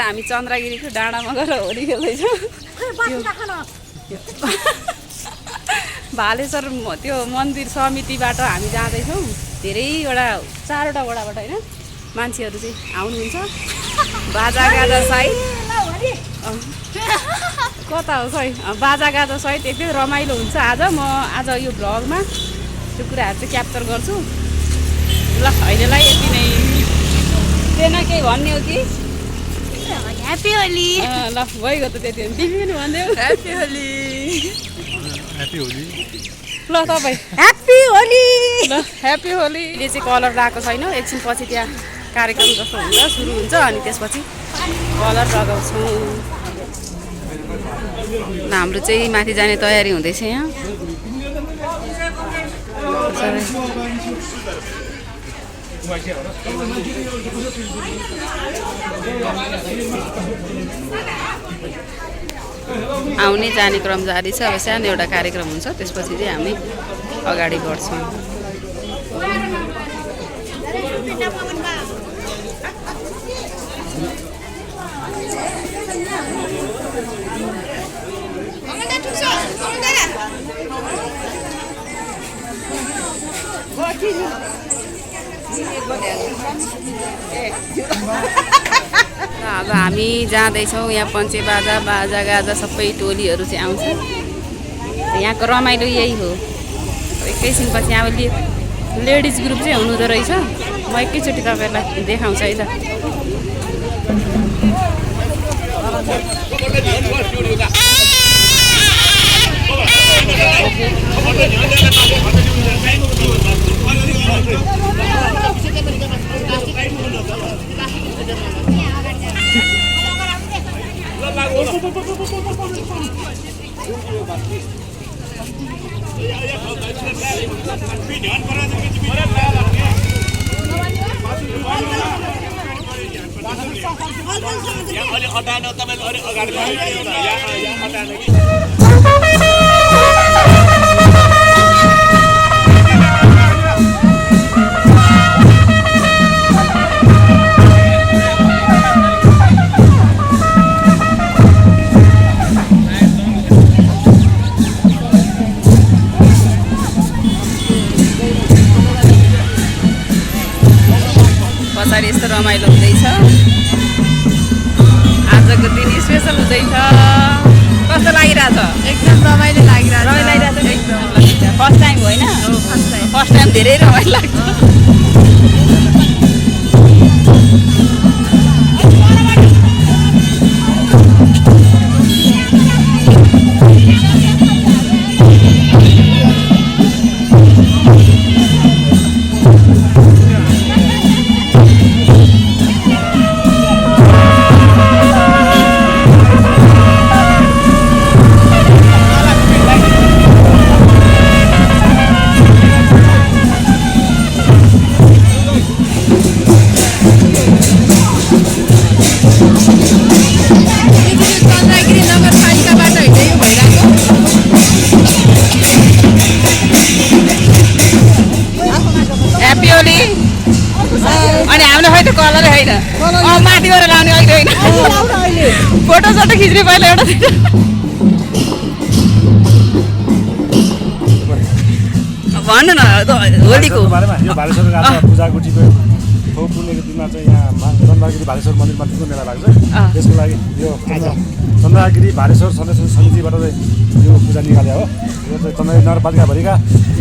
चाहिँ हामी चन्द्रगिरीको डाँडामा गएर होली खेल्दैछौँ भालेश्वर त्यो मन्दिर समितिबाट हामी जाँदैछौँ धेरैवटा 4वटा वडाबाट होइन मान्छेहरू चाहिँ आउनुहुन्छ बाजागाजा सहित कता हो खै बाजागाजा सहित एकदमै रमाइलो हुन्छ आज आज यो भ्लगमा त्यो कुराहरू चाहिँ क्याप्चर गर्छु ल अहिलेलाई यति नै तेन केही भन्ने हो कि ह्याप्पी होली ल भइगयो त त्यति तिमी पनि भन्देऊ ह्याप्पी होली ल तपाईँ ह्याप्पी होली ल ह्याप्पी होली ले चाहिँ कलर लगाएको छैन एकछिन पछि त्यहाँ कार्यक्रम जस्तो हुन्छ सुरु हुन्छ अनि त्यसपछि कलर लगाउँछौँ हाम्रो चाहिँ माथि जाने तयारी हुँदैछ यहाँ आउने जाने क्रम जारी छ अब सानो एउटा कार्यक्रम हुन्छ त्यसपछि चाहिँ हामी अगाडि बढ्छौँ अब हामी जाँदैछौँ यहाँ पञ्चे बाजा बाजागाजा सबै टोलीहरू चाहिँ आउँछ यहाँको रमाइलो यही हो एकैछिनपछि अब लेडिज ग्रुप चाहिँ हुनुहुँदो रहेछ म एकैचोटि तपाईँहरूलाई देखाउँछु है पछाडि यस्तो रमाइलो हुँदैछ आजको दिन स्पेसल हुँदैछ कस्तो लागिरहेछ एकदम रमाइलो लागिरहेछ एकदम फर्स्ट टाइम हो होइन फर्स्ट टाइम धेरै रमाइलो लाग्छ अनि हामीले खै त कलरै होइन माथि गएर लाउने अहिले होइन फोटो सोटो खिच्ने पहिला एउटा भन्नु न होलीको पूर्णिमाको दिनमा चाहिँ यहाँ चन्द्रगिरी भालेश्वर मन्दिरमा ठुलो मेला लाग्छ त्यसको लागि यो चन्द्रगिरी भालेश्वर संरक्षण समितिबाट चाहिँ यो पूजा निकाले हो यो चाहिँ चन्द्रगिरी नगरपालिकाभरिका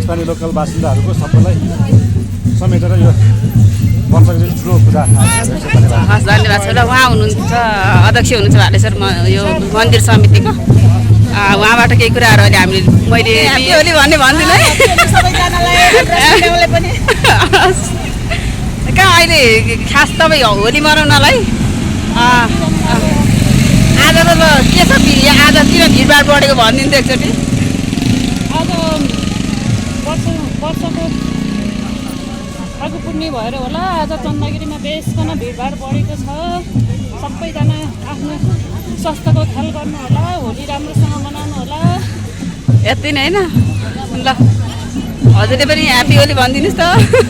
स्थानीय लोकल बासिन्दाहरूको सबैलाई समेटेर यो वर्षको चाहिँ ठुलो पूजा हस् धन्यवाद छ ल उहाँ हुनुहुन्छ अध्यक्ष हुनुहुन्छ भालेश्वर यो मन्दिर समितिको उहाँबाट केही कुराहरू अहिले हामीले मैले होली भन्ने भन्दिनँ है कहाँ अहिले खास तपाईँ होली मनाउनलाई आज त के छ आज किन भिडभाड बढेको भनिदिनु एकचोटि आज वर्षको फागु पूर्णि भएर होला आज चन्द्रगिरीमा बेसकन भिडभाड बढेको छ सबैजना आफ्नो स्वास्थ्यको ख्याल गर्नु होला होली राम्रोसँग मनाउनु होला यति नै होइन ल हजुरले पनि ह्याप्पी होली भनिदिनुहोस् त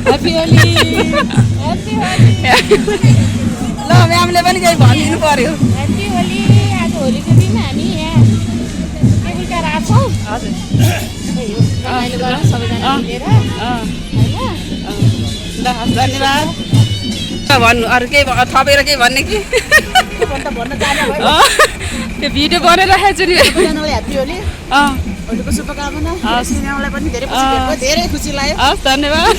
ह्याप्पी होली ल ल म्यामले पनि केही भनिदिनु पर्यो। ह्याप्पी होली। आज होलीको दिन हामी यहाँ के विचार आएको छौँ। हजुर रमाइलो गरौँ सबैजना मिलेर अँ होइन। ल धन्यवाद। भन्नु अरू केही थपेर केही भन्ने कि भन्न जाने भयो अँ, त्यो भिडियो बनाइराखेको छु नि सबैजनालाई ह्याप्पी होली अँ होलीको शुभकामना हस्। सिनेमालाई पनि धेरै खुसी भएको धेरै खुसी लाग्यो हस् धन्यवाद।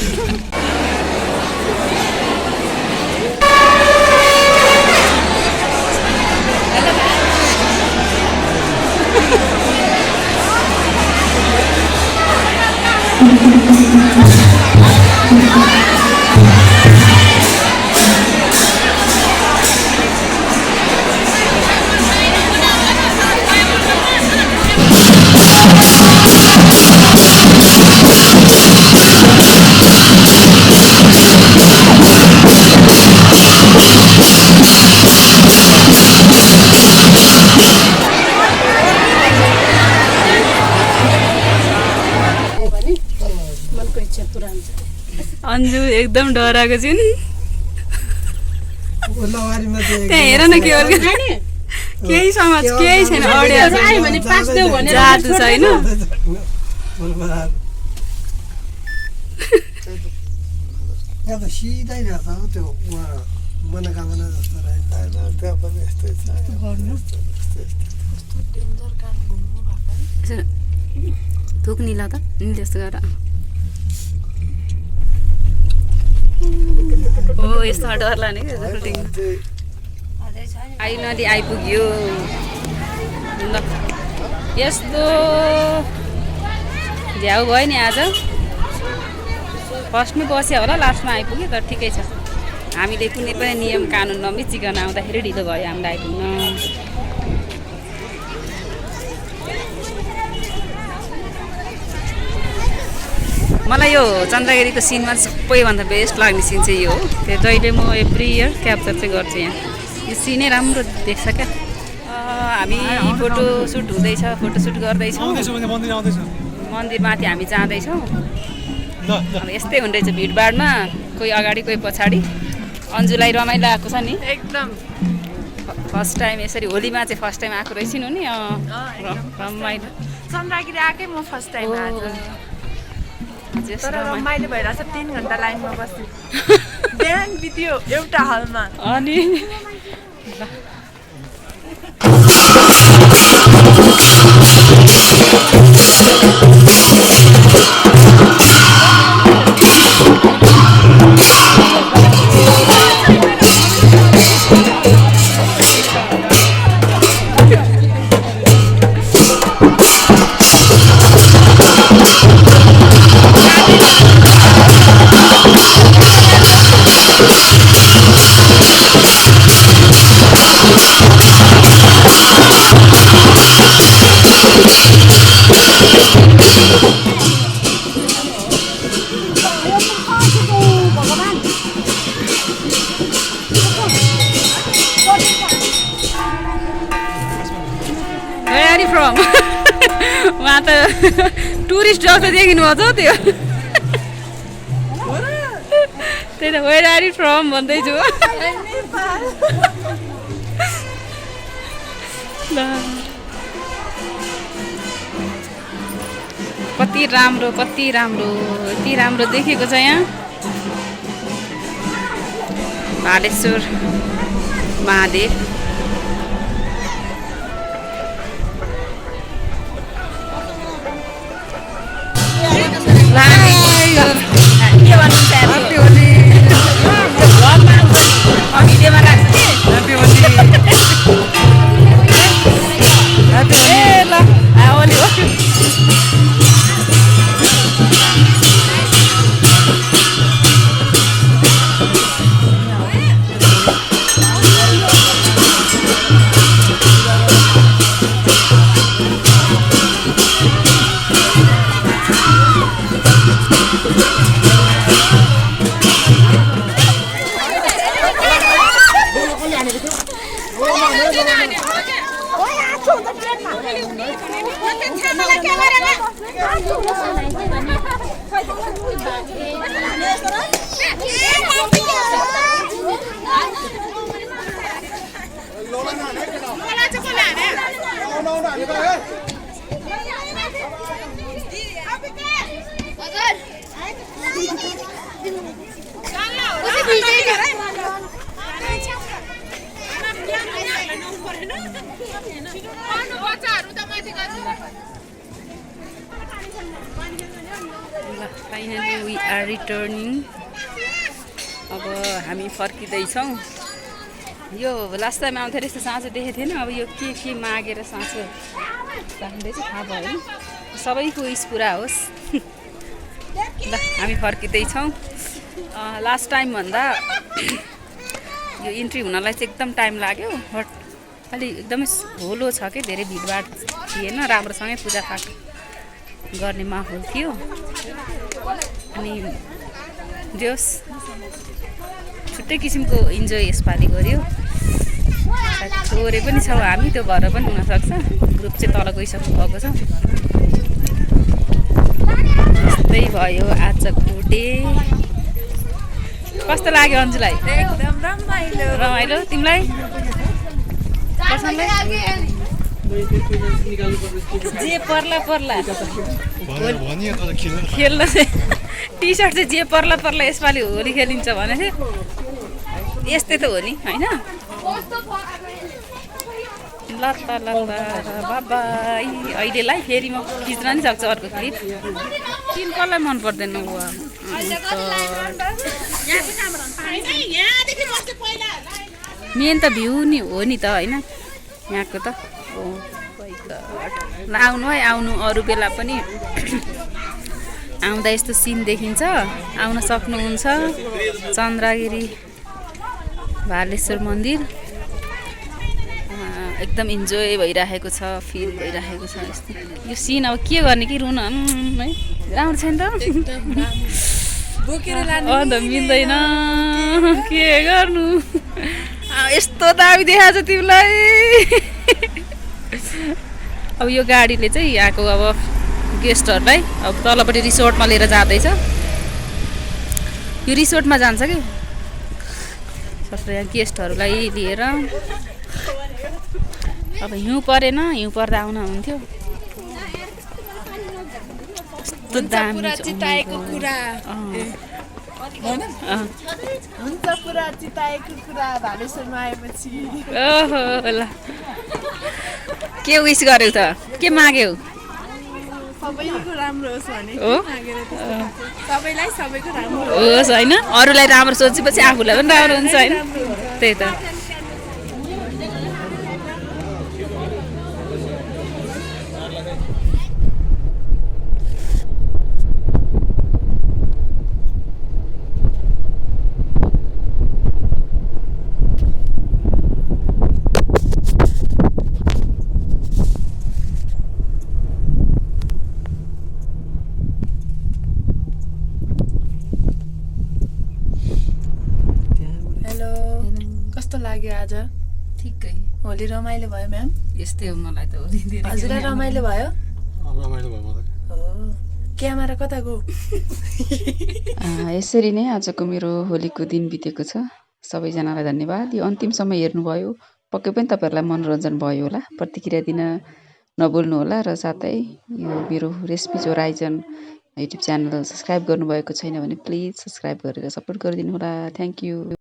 अन्जु एकदम डराएको छु नि त्यहाँ हेर न के हो केही समाज केही छैन अडिया जादु छैन सिधै रहेछ हौ त्यो मनोकामना जस्तो रहेछ त्यहाँ पनि यस्तै छ थुक निला त नि त्यस्तो गरेर ओ यस्तो डर लाग्ने क्या आई नदी आइपुग्यो ल यस्तो झ्याउ भयो नि आज फर्स्टमै बस्यो होला लास्टमा आइपुग्यो तर ठिकै छ हामीले कुनै पनि नियम कानुन नमिचिकन आउँदाखेरि ढिलो भयो हामीलाई आइपुग्न मलाई यो चन्द्रगिरीको सिनमा सबैभन्दा बेस्ट लाग्ने सिन चाहिँ यो हो त्यो जहिले म एभ्री इयर क्याप्चर चाहिँ गर्छु यहाँ यो सिनै राम्रो देख्छ क्या हामी फोटोसुट हुँदैछ फोटोसुट गर्दैछौँ मन्दिरमाथि हामी जाँदैछौँ अब यस्तै हुँदैछ भिडभाडमा कोही अगाडि कोही पछाडि अन्जुलाई रमाइलो आएको छ नि एकदम फर्स्ट टाइम यसरी होलीमा चाहिँ फर्स्ट टाइम आएको रहेछ नि रमाइलो चन्द्रगिरी आएकै म फर्स्ट टाइम आज हजुर तर रमाइलो भइरहेछ 3 घन्टा लाइनमा बस्यो बिहान बित्यो एउटा हलमा अनि उहाँ त टुरिस्ट जस्तो देखिनु भएको छ त्यो त्यही त वेयर आर यु फ्रम भन्दैछु कति राम्रो यति राम्रो देखेको छ यहाँ भालेश्वर महादेव भिडियोमा राख्छु ए ल होली फाइनली वी आर रिटर्निङ। अब हामी फर्किँदैछौँ। यो लास्ट टाइम आउँथ्यो यस्तो साँचो देखेको थिएन। अब यो के मागेर साँचो राख्दै चाहिँ थाहा भयो। सबैको विस पुरा होस्। ल हामी फर्किँदैछौँ। लास्ट टाइमभन्दा यो इन्ट्री हुनलाई चाहिँ एकदम टाइम लाग्यो, बट अलि एकदमै होलो छ कि धेरै भिडभाड थिएन, राम्रोसँगै पूजापाठ गर्ने माहौल थियो। अनि जोस् छुट्टै किसिमको इन्जोय यसपालि गऱ्यो। थोरै पनि छौँ हामी, त्यो भएर पनि हुनसक्छ। ग्रुप चाहिँ तल गइसक्नु भएको छ। त्यस्तै भयो आजको डे। कस्तो लाग्यो अन्जुलाई? एकदम रमाइलो। रमाइलो। तिमीलाई? जे पर्ला खेल्न चाहिँ टी सर्ट चाहिँ जे पर्ला यसपालि होली खेलिन्छ भने चाहिँ यस्तै त हो नि होइन? ल त बाबाई। अहिलेलाई फेरि म खिच्न नि सक्छु अर्को क्लिप। किन कसलाई मन पर्दैन? मेन त भ्यू नि हो नि त होइन यहाँको त। ल आउनु है, आउनु। अरू बेला पनि आउँदा यस्तो सिन देखिन्छ, आउन सक्नुहुन्छ। चन्द्रगिरी भालेश्वर मन्दिर एकदम इन्जोय भइरहेको छ, फिल भइरहेको छ। यस्तो यो सिन अब के गर्ने कि रुन है? राम्रो छैन त? अन्त मिल्दैन, के गर्नु? यस्तो दामी देखाएको छ तिमीलाई। अब यो गाडीले चाहिँ यहाँको अब गेस्टहरूलाई अब तलपट्टि रिसोर्टमा लिएर जाँदैछ। यो रिसोर्टमा जान्छ कि सबै यहाँ गेस्टहरूलाई लिएर। अब हिउँ परेन, हिउँ पर्दा आउन हुन्थ्यो। यस्तो दामी चिताएको कुरा हुन्छ, पुरा चिताएको कुरा भालेश्वरमा आएपछि। ओहो ल के विस गर्यौ त? के माग्यौ? सबैको राम्रो होस् भने हो सबैलाई सबैको राम्रो होस् होइन? अरूलाई राम्रो सोचेपछि आफूलाई पनि राम्रो हुन्छ होइन? त्यही त। कस्तो लाग्यो आज? ठिकै। होली रमाइलो भयो म्याम? यस्तै हो, मलाई त होली धेरै हजुरलाई रमाइलो भयो? रमाइलो भयो मलाई। हो। क्यामेरा कता गयो? यसरी नै आजको मेरो होलीको दिन बितेको छ। सबैजनालाई धन्यवाद। यो अन्तिम समय हेर्नुभयो। पक्कै पनि तपाईँहरूलाई मनोरञ्जन भयो होला। प्रतिक्रिया दिन नभुल्नु होला। र साथै यो मेरो recipes horizon YouTube channel subscribe गर्नुभएको छैन भने प्लिज सब्सक्राइब गरेर सपोर्ट गरिदिनु होला। Thank you.